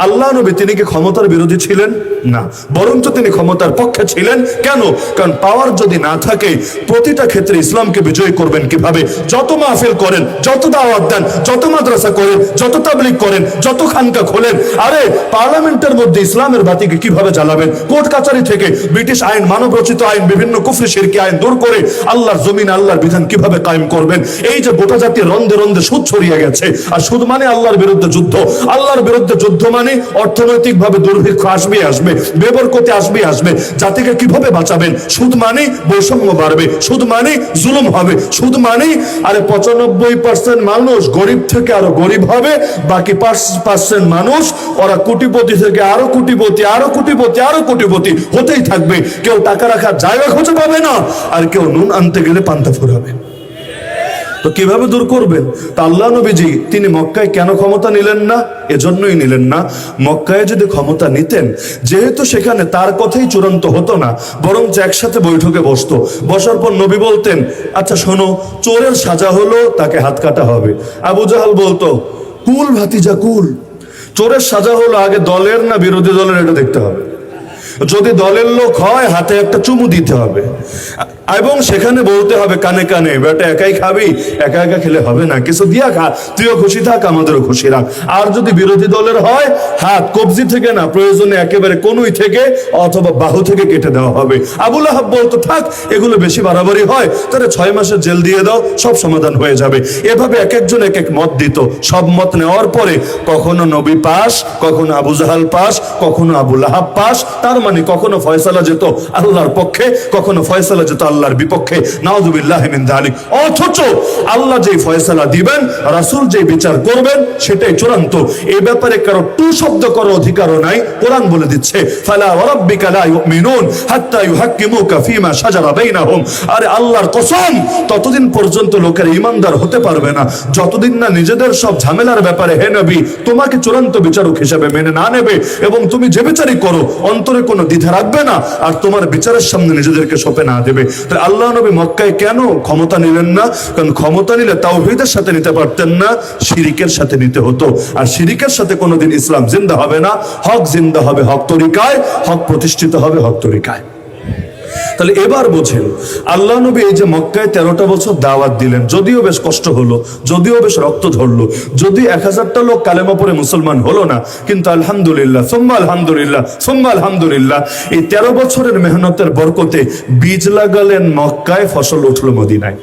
আল্লাহ নবী তিনি কি ক্ষমতার বিরোধী ছিলেন? না, বরঞ্চ তিনি ক্ষমতার পক্ষে ছিলেন। কেন? কারণ পাওয়ার যদি না থাকে প্রতিটা ক্ষেত্রে ইসলামকে বিজয়ী করবেন কিভাবে? যত মাহফিল করেন, যত দাওয়াত দেন, যত মাদ্রাসা করেন, যত তাবলীগ করেন, যত খানকা খোলেন, আরে পার্লামেন্টের মধ্যে ইসলামের বাতিকে কিভাবে জ্বালাবেন? কোর্ট কাচারি থেকে ব্রিটিশ আইন, মানব রচিত আইন, বিভিন্ন কুফরি শিরকি আইন দূর করে আল্লাহর জমিন, আল্লাহর বিধান কিভাবে কায়েম করবেন? এই যে গোটা জাতি রন্ধে রন্ধে সুদ ছড়িয়ে গেছে, আর সুদ মানে আল্লাহর বিরুদ্ধে যুদ্ধ। আল্লাহর বিরুদ্ধে যুদ্ধ মানে অর্থনৈতিক ভাবে দুর্ভিক্ষ আসবে আসবে, বেবরকতি আসবে আসবে। জাতিকে কিভাবে বাঁচাবেন? সুদ মানে বৈষম্য বাড়বে, সুদ মানে জুলুম হবে, সুদ মানে আরে 95% মানুষ গরিব থেকে আরো গরিব হবে, বাকি 5% মানুষ ওরা কোটিপতি থেকে আরো কোটিপতি, আরো কোটিপতি, আরো কোটিপতি হতেই থাকবে। কেউ টাকা রাখার জায়গা খুঁজে পাবে না, আর কেউ নুন আনতে গেলে পান্তা ফুরাবে। তো কিভাবে দূর করবেন? তা আল্লাহ নবীজি তিনি মক্কায় কেন ক্ষমতা নিলেন না? এজন্যই নিলেন না, মক্কায় যদি ক্ষমতা নিতেন, যেহেতু সেখানে তার কথাই চূড়ান্ত হতো না, বরঞ্চ একসাথে বৈঠকে বসতো। বসার পর নবী বলতেন, আচ্ছা শোনো, চোরের সাজা হলো তাকে হাত কাটা হবে। আবু জাহাল বলতো, কুল ভাতিজা কুল, চোরের সাজা হলো আগে দলের না বিরোধী দলের এটা দেখতে হবে। যদি দলের লোক হয় হাতে একটা চুমু দিতে হবে, এবং সেখানে বলতে হবে কানে কানে, বেটা একাই খাবি, একা একা খেলে হবে না, কিছু দিয়া খা, তুইও খুশি থাক আমাদেরও খুশি রাখ। আর যদি বিরোধী দলের হয়, হাত কবজি থেকে না, প্রয়োজনে একেবারে কনুই থেকে অথবা বাহু থেকে কেটে দেওয়া হবে। আবু লাহাব বলতো, থাক এগুলো বেশি বাড়াবাড়ি হয়, তাহলে 6 মাসের জেল দিয়ে দাও, সব সমাধান হয়ে যাবে। এভাবে এক একজন এক এক মত দিত। সব মত নেওয়ার পরে কখনো নবী পাস, কখনো আবু জাহাল পাস, কখনো আবু লাহাব পাস। তার মানে কখনো ফয়সালা যেত আল্লাহর পক্ষে, কখনো ফয়সালা যেত আল্লাহর বিপক্ষে। নাউযুবিল্লাহি মিন যালিক। অথচ আল্লাহ যেই ফয়সালা দিবেন, রাসূল যেই বিচার করবেন, সেটাই চূড়ান্ত। এই ব্যাপারে কারো টু শব্দ করার অধিকারও নাই। কোরআন বলে দিচ্ছে, ফালা ওয়ারাব্বিকা লা ইউমিনুন হাত্তা ইউহাক্কিমুকা ফীমা শাজারা বাইনাহুম। আরে আল্লাহর কসম, ততদিন পর্যন্ত লোকের ঈমানদার হতে পারবে না যতদিন না নিজেদের সব ঝামেলার ব্যাপারে হে নবী তোমাকে চূড়ান্ত বিচারক হিসেবে মেনে না নেবে, এবং তুমি যে বিচারই করো অন্তরে কোনো দ্বিধা রাখবে না, আর তোমার বিচারের সামনে নিজেদেরকে সঁপে না দেবে। তাই আল্লাহ নবী মক্কায় কেন ক্ষমতা নিলেন না? কারণ ক্ষমতা নিলে তাওহীদের সাথে নিতে পারতেন না, শিরিকের সাথে নিতে হতো। আর শিরিকের সাথে কোনোদিন ইসলাম জিন্দা হবে না। হক জিন্দা হবে হক তরিকায়, হক প্রতিষ্ঠিত হবে হক তরিকায়। তাহলে এবার বোঝেন, আল্লাহ নবী এই যে মক্কায় 13টা বছর দাওয়াত দিলেন, যদিও বেশ কষ্ট হলো, যদিও বেশ রক্ত ঝরলো, যদি 1000টা লোক কালেমা পড়ে মুসলমান হলো না, কিন্তু আলহামদুলিল্লাহ সুম্মা আলহামদুলিল্লাহ সুম্মা আলহামদুলিল্লাহ, এই 13 বছরের মেহনতের বরকতে বীজ লাগালেন মক্কায়, ফসল উঠলো মদিনায়।